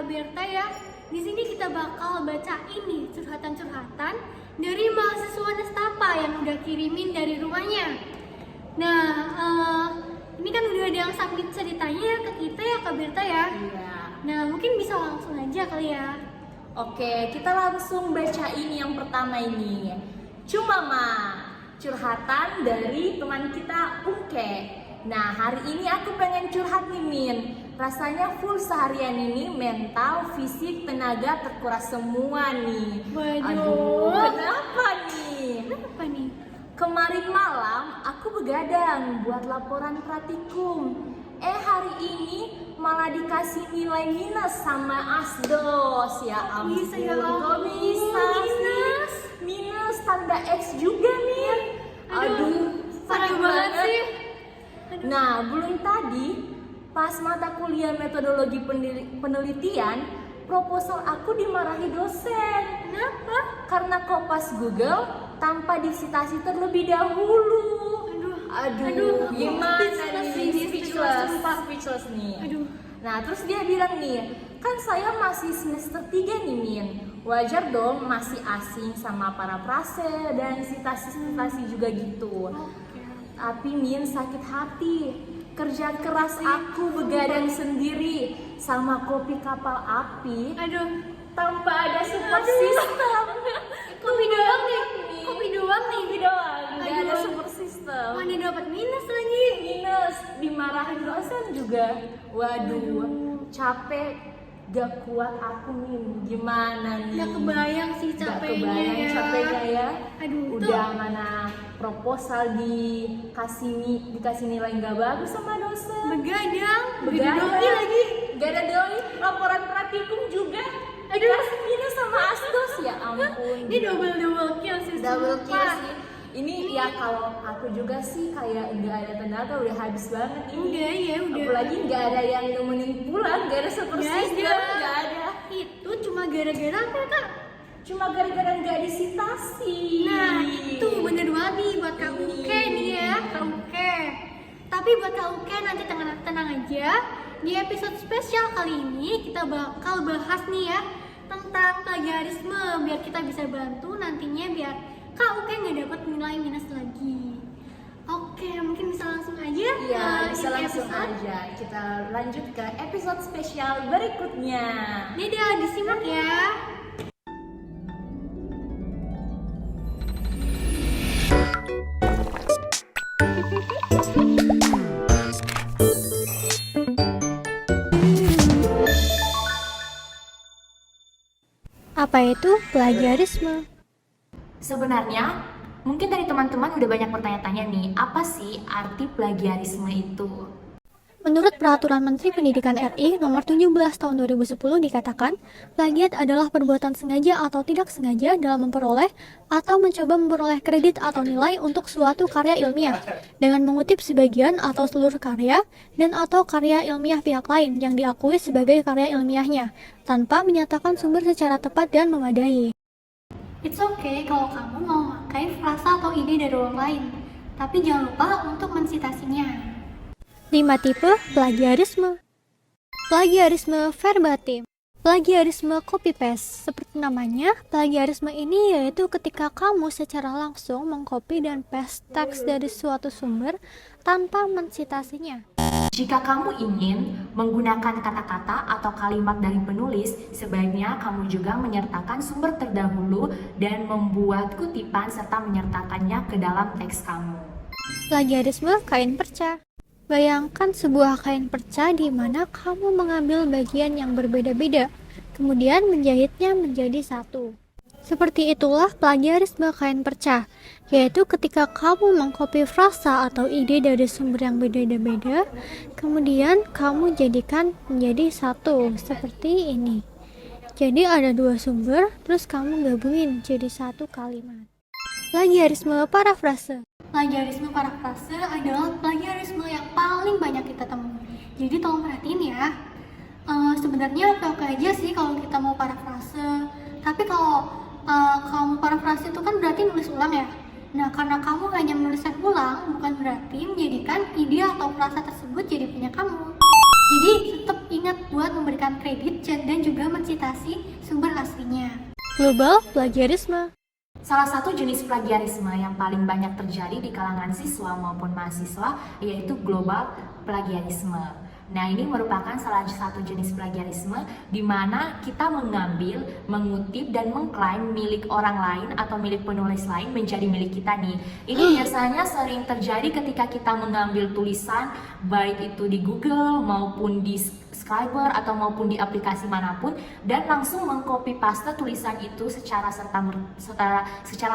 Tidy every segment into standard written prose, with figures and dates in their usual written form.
Berta ya. Di sini kita bakal baca ini curhatan-curhatan dari mahasiswa Nestapa yang udah kirimin dari rumahnya. Nah, ini kan udah ada yang submit ceritanya ke kita ya Kak Berta ya. Iya. Nah, mungkin bisa langsung aja kali ya. Oke, kita langsung baca ini yang pertama ini. Cuma curhatan dari teman kita Uke. Nah, hari ini aku pengen curhat nih Min. Rasanya full seharian ini mental, fisik, tenaga terkuras semua nih. Waduh. Aduh, kenapa nih? Kenapa nih? Kemarin malam aku begadang buat laporan praktikum. Hari ini malah dikasih nilai minus sama asdos. Ya ampun, Bisa ya kok ampun, bisa minus? sih? Minus tanda X juga Min. Aduh, parah banget sih. Aduh. Nah, belum tadi pas mata kuliah metodologi penelitian, proposal aku dimarahi dosen. Kenapa? Karena kopas Google tanpa disitasi terlebih dahulu. Aduh, gimana nih? Speechless nih. Aduh. Nah, terus dia bilang nih, kan saya masih semester 3 nih Min. Wajar dong masih asing sama para prase dan sitasi juga gitu. Tapi Min sakit hati. Kerja keras aku begadang sendiri sama kopi kapal api Aduh. tanpa ada support system. Kopi doang nih. Kopi doang nih. Kopi doang, nggak ada Aduh. support system. Mana dapat minus lagi. Minus, dimarahin dosen juga. Waduh, capek, gak kuat aku nih. Gimana nih? Gak kebayang sih Gak capeknya kebayang ya. capeknya ya. Aduh, udah mana proposal dikasih nilai nggak bagus sama dosen. Begadang. Begadang. Doi lagi. Gak ada doi, laporan praktikum juga. Aduh. Dikasih minus sama asdos, ya ampun. Ini double kill sih. Double kill sumpah. sih. Ini ya kalau aku juga sih kayak nggak ada tenaga, udah habis banget ini. Udah ya, udah. Apalagi nggak ada yang nemenin pulang, nggak ada support Nggak system, ada. nggak ada. Itu cuma gara-gara apa Kak? Cuma gara-gara nggak disitasi. Nah, itu bener banget nih buat Kak Uke nih ya, Kak Uke. Tapi buat Kak Uke nanti tenang aja. Di episode spesial kali ini kita bakal bahas nih ya tentang plagiarisme biar kita bisa bantu nantinya biar Kak Uke nggak dapat nilai minus lagi. Oke, mungkin bisa langsung aja. Iya, bisa ini langsung episode. aja. Kita lanjut ke episode spesial berikutnya. Dadah, disimak ya. Apa itu plagiarisme? Sebenarnya, mungkin dari teman-teman udah banyak bertanya-tanya nih, apa sih arti plagiarisme itu? Menurut Peraturan Menteri Pendidikan RI Nomor 17 Tahun 2010 dikatakan, plagiat adalah perbuatan sengaja atau tidak sengaja dalam memperoleh atau mencoba memperoleh kredit atau nilai untuk suatu karya ilmiah dengan mengutip sebagian atau seluruh karya dan atau karya ilmiah pihak lain yang diakui sebagai karya ilmiahnya tanpa menyatakan sumber secara tepat dan memadai. It's okay kalau kamu mau memakai frasa atau ide dari orang lain, tapi jangan lupa untuk mensitasinya. 5 tipe plagiarisme. Plagiarisme verbatim. Plagiarisme copy-paste. Seperti namanya, plagiarisme ini yaitu ketika kamu secara langsung mengcopy dan paste teks dari suatu sumber tanpa mensitasinya. Jika kamu ingin menggunakan kata-kata atau kalimat dari penulis, sebaiknya kamu juga menyertakan sumber terdahulu dan membuat kutipan serta menyertakannya ke dalam teks kamu. Plagiarisme kain perca. Bayangkan sebuah kain perca di mana kamu mengambil bagian yang berbeda-beda, kemudian menjahitnya menjadi satu. Seperti itulah plagiarisme kain perca, yaitu ketika kamu mengcopy frasa atau ide dari sumber yang berbeda-beda, kemudian kamu jadikan menjadi satu, seperti ini. Jadi ada dua sumber, terus kamu gabungin jadi satu kalimat. Plagiarisme parafrase. Plagiarisme parafrase adalah plagiarisme yang paling banyak kita temui. Jadi tolong perhatiin ya. Sebenarnya oke aja sih kalau kita mau parafrase. Tapi kalau kamu parafrase itu kan berarti nulis ulang ya. Nah, karena kamu hanya menuliskan ulang, bukan berarti menjadikan ide atau frasa tersebut jadi punya kamu. Jadi tetap ingat buat memberikan kredit dan juga mencitasi sumber aslinya. Global plagiarisme. Salah satu jenis plagiarisme yang paling banyak terjadi di kalangan siswa maupun mahasiswa yaitu global plagiarisme. Nah, ini merupakan salah satu jenis plagiarisme di mana kita mengambil, mengutip, dan mengklaim milik orang lain atau milik penulis lain menjadi milik kita nih. Ini biasanya sering terjadi ketika kita mengambil tulisan baik itu di Google maupun di Scriber atau maupun di aplikasi manapun dan langsung mengcopy paste tulisan itu secara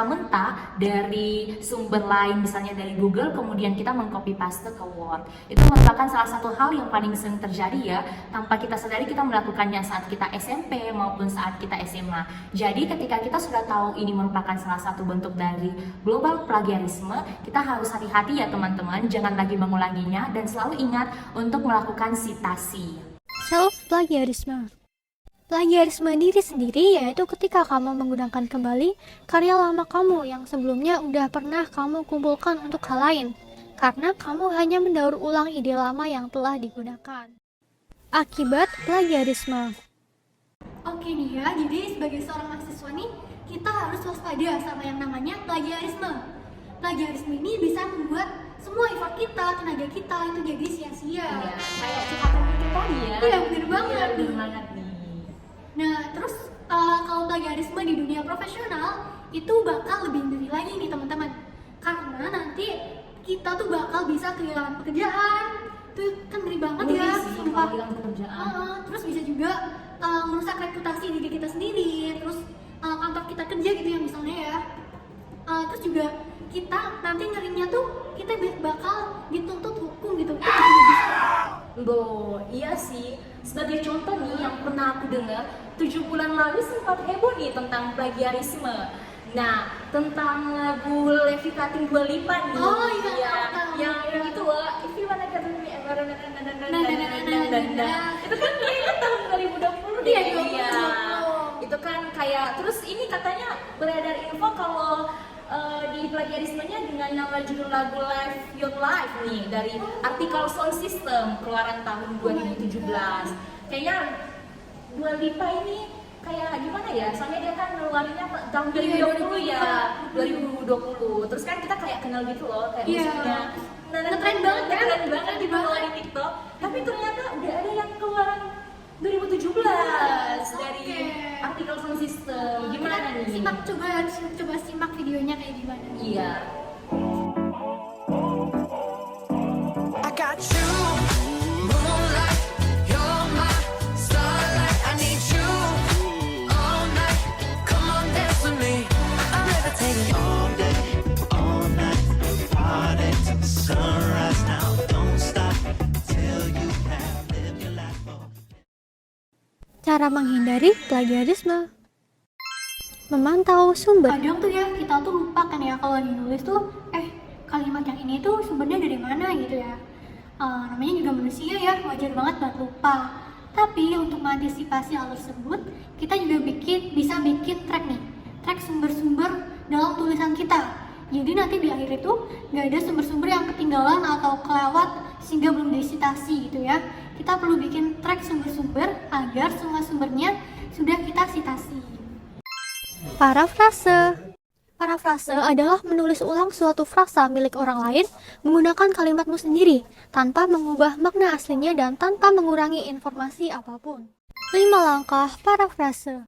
mentah dari sumber lain, misalnya dari Google, kemudian kita mengcopy paste ke Word. Itu merupakan salah satu hal yang paling sering terjadi ya, tanpa kita sadari kita melakukannya saat kita SMP maupun saat kita SMA. Jadi ketika kita sudah tahu ini merupakan salah satu bentuk dari global plagiarisme, kita harus hati-hati ya teman-teman, jangan lagi mengulanginya dan selalu ingat untuk melakukan sitasi. Self-plagiarisme. Plagiarisme diri sendiri yaitu ketika kamu menggunakan kembali karya lama kamu yang sebelumnya udah pernah kamu kumpulkan untuk hal lain, karena kamu hanya mendaur ulang ide lama yang telah digunakan. Akibat plagiarisme. Oke nih ya, jadi sebagai seorang mahasiswa nih, kita harus waspada sama yang namanya plagiarisme. Plagiarisme ini bisa membuat semua effort kita, tenaga kita itu jadi sia-sia. Iya, kayak curhatan kita tadi ya. Iya, bener banget. Iya, bener banget nih. Nah, terus kalau plagiarisme di dunia profesional itu bakal lebih ngeri lagi nih teman-teman. Karena nanti kita tuh bakal bisa kehilangan pekerjaan. Itu kan ngeri banget ya, sumpah. Terus bisa juga merusak reputasi diri kita sendiri. Terus kantor kita kerja gitu ya misalnya ya. Terus juga kita nanti ngerinya tuh kita bakal dituntut hukum gitu. Itu juga bisa. Iya sih. Sebagai contoh nih yang pernah aku dengar, 7 bulan lalu sempat heboh nih tentang plagiarisme. Nah, tentang lagu Levitating Dua Lipa nih. Oh iya, yang itu if you wanna get me itu kan kayaknya tahun 2020 deh. Iya. Itu kan kayak terus ini katanya beredar info kalau di plagiarismenya dengan nama judul lagu Live Your Life nih dari artikel Sound System keluaran tahun 2017. Kayaknya Dua Lipa ini kayak gimana ya? Soalnya dia kan ngeluarinnya tahun 2020 ya, 2020. Terus kan kita kayak kenal gitu loh, kayak musiknya. Ngetren banget kan? Ngetren banget di bawah di TikTok. Tapi ternyata udah ada yang keluaran 2017 dari artikel Sound System. Gimana nih? Coba simak videonya kayak gimana. Iya. I got you, moonlight, you're my starlight. I need you all night. Come on, dance with me. I'm levitating all day, all night. Party to the sunrise now. Don't stop till you have lived your life. Cara menghindari plagiarisme. Memantau sumber. Kadang tuh ya kita tuh lupa kan ya kalau nulis tuh kalimat yang ini tuh sumbernya dari mana gitu ya. Namanya juga manusia ya, wajar banget buat lupa. Tapi untuk mengantisipasi hal tersebut, kita juga bisa bikin track nih, track sumber-sumber dalam tulisan kita. Jadi nanti di akhir itu nggak ada sumber-sumber yang ketinggalan atau kelewat sehingga belum disitasi gitu ya. Kita perlu bikin track sumber-sumber agar semua sumbernya sudah kita sitasi. Parafrase. Parafrase adalah menulis ulang suatu frasa milik orang lain menggunakan kalimatmu sendiri tanpa mengubah makna aslinya dan tanpa mengurangi informasi apapun. 5 langkah parafrase.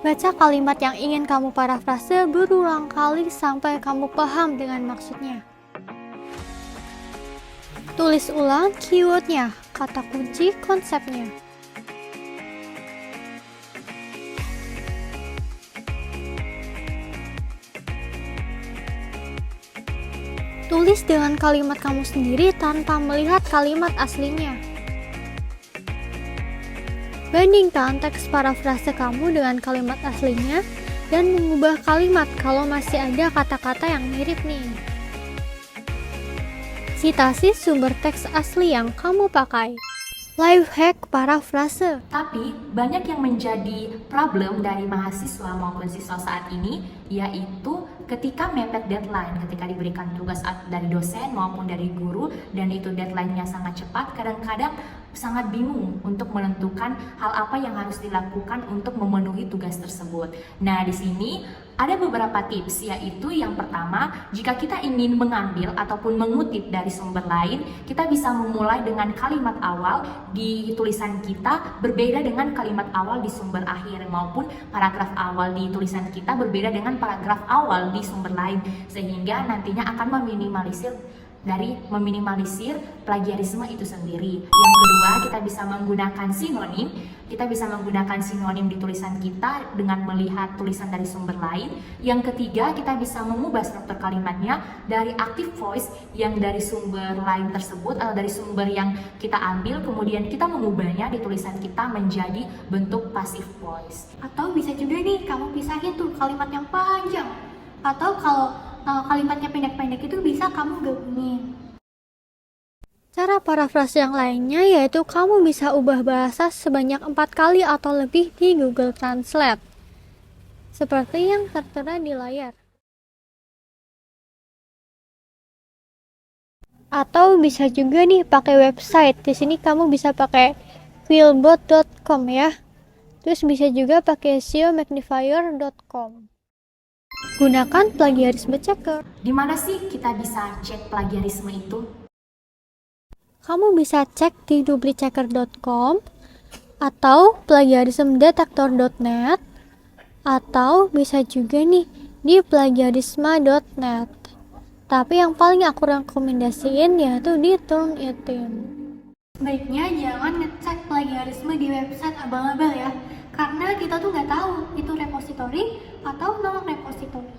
Baca kalimat yang ingin kamu parafrase berulang kali sampai kamu paham dengan maksudnya. Tulis ulang keywordnya, kata kunci konsepnya. Tulis dengan kalimat kamu sendiri tanpa melihat kalimat aslinya. Bandingkan teks parafrase kamu dengan kalimat aslinya dan mengubah kalimat kalau masih ada kata-kata yang mirip nih. Citasi sumber teks asli yang kamu pakai. Life hack parafrase. Tapi banyak yang menjadi problem dari mahasiswa maupun siswa saat ini, yaitu ketika mepet deadline, ketika diberikan tugas dari dosen maupun dari guru dan itu deadline-nya sangat cepat, kadang-kadang sangat bingung untuk menentukan hal apa yang harus dilakukan untuk memenuhi tugas tersebut. Nah, di sini ada beberapa tips, yaitu yang pertama, jika kita ingin mengambil ataupun mengutip dari sumber lain, kita bisa memulai dengan kalimat awal di tulisan kita berbeda dengan kalimat awal di sumber akhir, maupun paragraf awal di tulisan kita berbeda dengan paragraf awal di sumber lain, sehingga nantinya akan meminimalisir plagiarisme itu sendiri. Yang kedua, kita bisa menggunakan sinonim. Kita bisa menggunakan sinonim di tulisan kita dengan melihat tulisan dari sumber lain. Yang ketiga, kita bisa mengubah struktur kalimatnya dari active voice yang dari sumber lain tersebut atau dari sumber yang kita ambil, kemudian kita mengubahnya di tulisan kita menjadi bentuk passive voice. Atau bisa juga nih kamu pisahin tuh kalimat yang panjang. Atau kalau kalimatnya pendek-pendek itu bisa kamu gabungin. Cara parafrase yang lainnya yaitu kamu bisa ubah bahasa sebanyak 4 kali atau lebih di Google Translate. Seperti yang tertera di layar. Atau bisa juga nih pakai website. Di sini kamu bisa pakai quillbot.com ya. Terus bisa juga pakai seomagnifier.com. Gunakan plagiarisme checker. Di mana sih kita bisa cek plagiarisme itu? Kamu bisa cek di duplichecker.com atau plagiarismedetector.net atau bisa juga nih di plagiarisma.net. Tapi yang paling aku rekomendasiin yaitu di Turnitin. Baiknya jangan ngecek plagiarisme di website abal-abal ya, karena kita tuh nggak tahu itu repository atau non repository.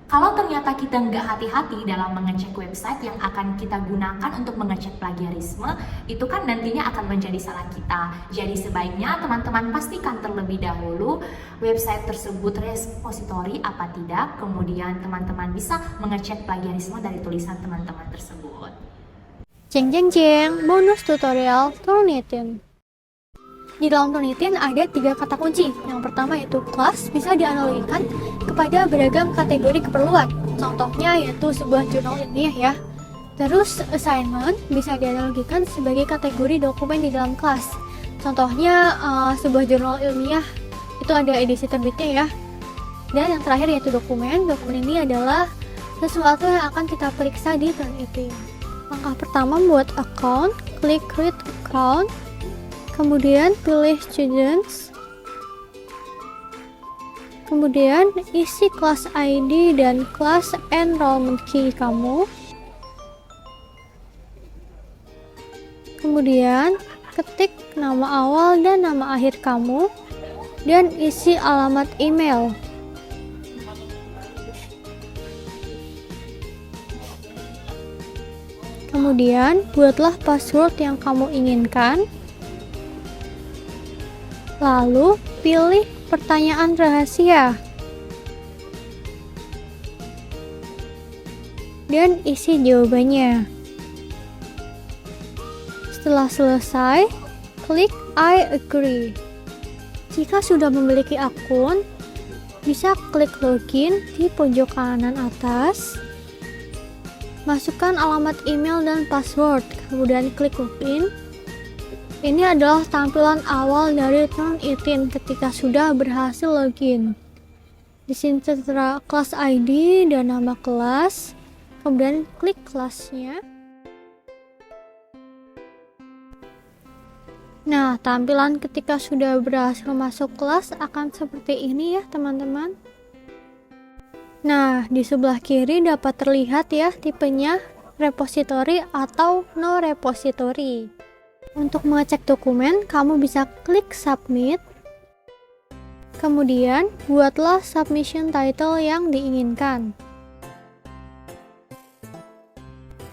Kalau ternyata kita nggak hati-hati dalam mengecek website yang akan kita gunakan untuk mengecek plagiarisme, itu kan nantinya akan menjadi salah kita. Jadi sebaiknya teman-teman pastikan terlebih dahulu website tersebut repository apa tidak, kemudian teman-teman bisa mengecek plagiarisme dari tulisan teman-teman tersebut. Jeng jeng jeng, bonus tutorial Turnitin. Di dalam Turnitin ada 3 kata kunci. Yang pertama yaitu kelas, bisa dianalogikan kepada beragam kategori keperluan. Contohnya yaitu sebuah jurnal ilmiah ya. Terus assignment bisa dianalogikan sebagai kategori dokumen di dalam kelas. Contohnya sebuah jurnal ilmiah itu ada edisi terbitnya ya. Dan yang terakhir yaitu dokumen. Dokumen ini adalah sesuatu yang akan kita periksa di Turnitin. Langkah pertama buat account, klik create account. Kemudian pilih students, kemudian isi kelas ID dan kelas enrollment key kamu, kemudian ketik nama awal dan nama akhir kamu, dan isi alamat email. Kemudian buatlah password yang kamu inginkan. Lalu pilih pertanyaan rahasia dan isi jawabannya. Setelah selesai, klik I agree. Jika sudah memiliki akun, bisa klik login di pojok kanan atas. Masukkan alamat email dan password, kemudian klik login. Ini adalah tampilan awal dari Turnitin ketika sudah berhasil login. Di sini tertera kelas ID dan nama kelas, kemudian klik kelasnya. Nah, tampilan ketika sudah berhasil masuk kelas akan seperti ini ya teman-teman. Nah, di sebelah kiri dapat terlihat ya tipenya repository atau no repository. Untuk mengecek dokumen, kamu bisa klik submit. Kemudian, buatlah submission title yang diinginkan.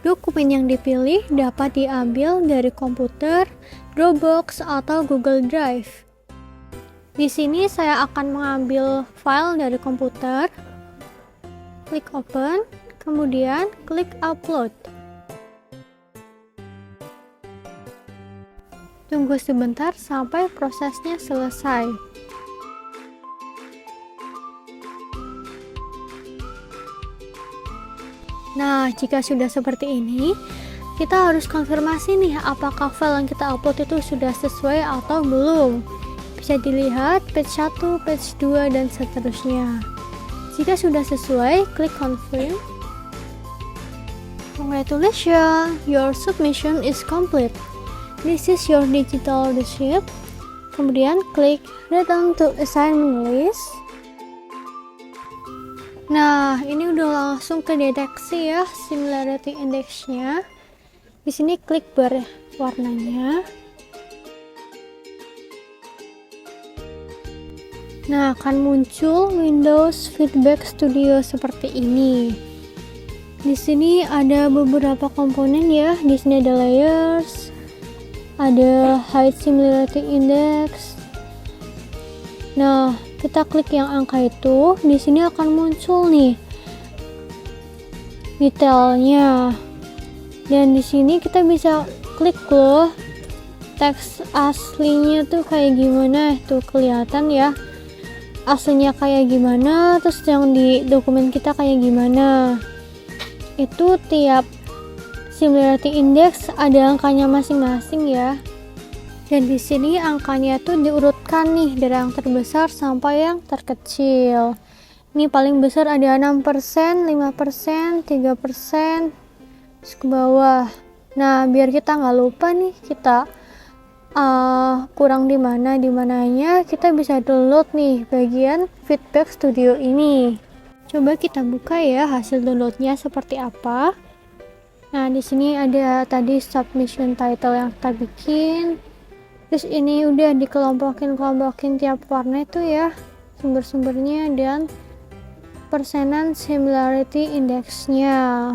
Dokumen yang dipilih dapat diambil dari komputer, Dropbox, atau Google Drive. Di sini saya akan mengambil file dari komputer. Klik open, kemudian klik upload. Tunggu sebentar sampai prosesnya selesai. Nah, jika sudah seperti ini, kita harus konfirmasi nih apakah file yang kita upload itu sudah sesuai atau belum. Bisa dilihat page 1, page 2, dan seterusnya. Jika sudah sesuai, klik confirm. Congratulations, your submission is complete. This is your digital receipt. Kemudian klik return to assignment list. Nah, ini udah langsung kedeteksi ya similarity index-nya. Di sini klik bar warnanya. Nah, akan muncul Windows Feedback Studio seperti ini. Di sini ada beberapa komponen ya. Di sini ada layers, ada height similarity index. Nah, kita klik yang angka itu, di sini akan muncul nih detailnya. Dan di sini kita bisa klik loh teks aslinya tuh kayak gimana, tuh kelihatan ya aslinya kayak gimana, terus yang di dokumen kita kayak gimana. Itu tiap similarity index ada angkanya masing-masing ya. Dan di sini angkanya tuh diurutkan nih dari yang terbesar sampai yang terkecil. Ini paling besar ada 6%, 5%, 3%, terus ke bawah. Nah, biar kita nggak lupa nih kita kurang di mananya, kita bisa download nih bagian Feedback Studio ini. Coba kita buka ya hasil downloadnya seperti apa. Nah, di sini ada tadi submission title yang kita bikin. Terus ini udah dikelompokin tiap warna itu ya sumber-sumbernya dan persenan similarity index-nya.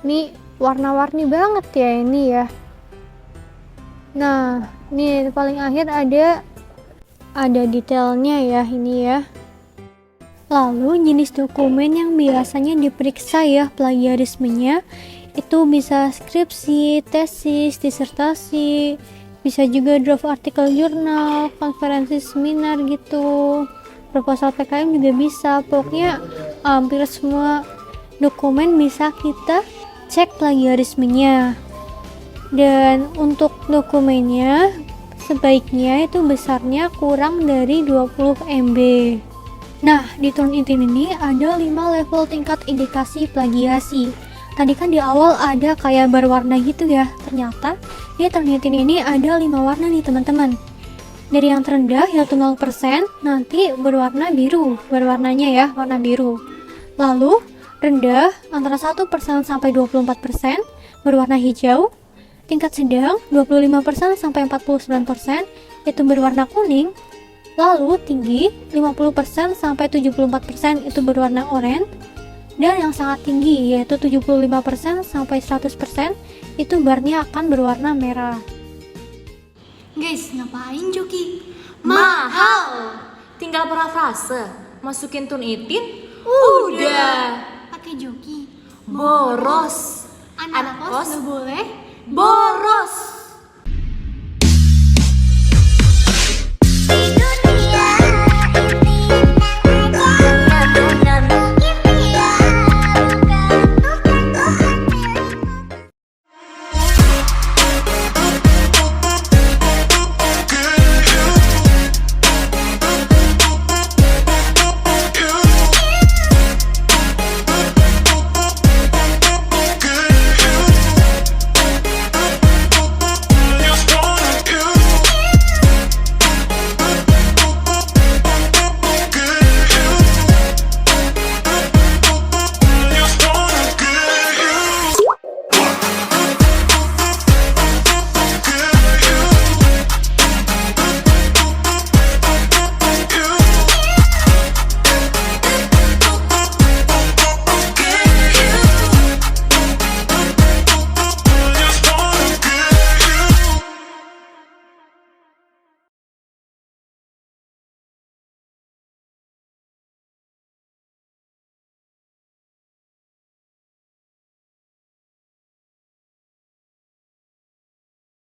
Ini warna-warni banget ya ini ya. Nah, ini paling akhir ada detailnya ya ini ya. Lalu jenis dokumen yang biasanya diperiksa ya plagiarismenya itu bisa skripsi, tesis, disertasi, bisa juga draft artikel jurnal, konferensi seminar gitu, proposal PKM juga bisa. Pokoknya hampir semua dokumen bisa kita cek plagiarismenya. Dan untuk dokumennya sebaiknya itu besarnya kurang dari 20 MB. Nah, di Turnitin ini ada 5 level tingkat indikasi plagiasi. Tadi kan di awal ada kayak berwarna gitu ya. Ternyata di Turnitin ini ada 5 warna nih teman-teman. Dari yang terendah yaitu 0%, nanti berwarna biru, berwarnanya ya, warna biru. Lalu rendah antara 1% sampai 24%, berwarna hijau. Tingkat sedang 25% sampai 49% itu berwarna kuning. Lalu tinggi 50% sampai 74% itu berwarna oranye. Dan yang sangat tinggi yaitu 75% sampai 100% itu barnya akan berwarna merah. Guys, ngapain Joki? Mahal. Tinggal parafrase, masukin Turnitin, udah. Pakai Joki. Boros. Anak kos nggak boleh Boros.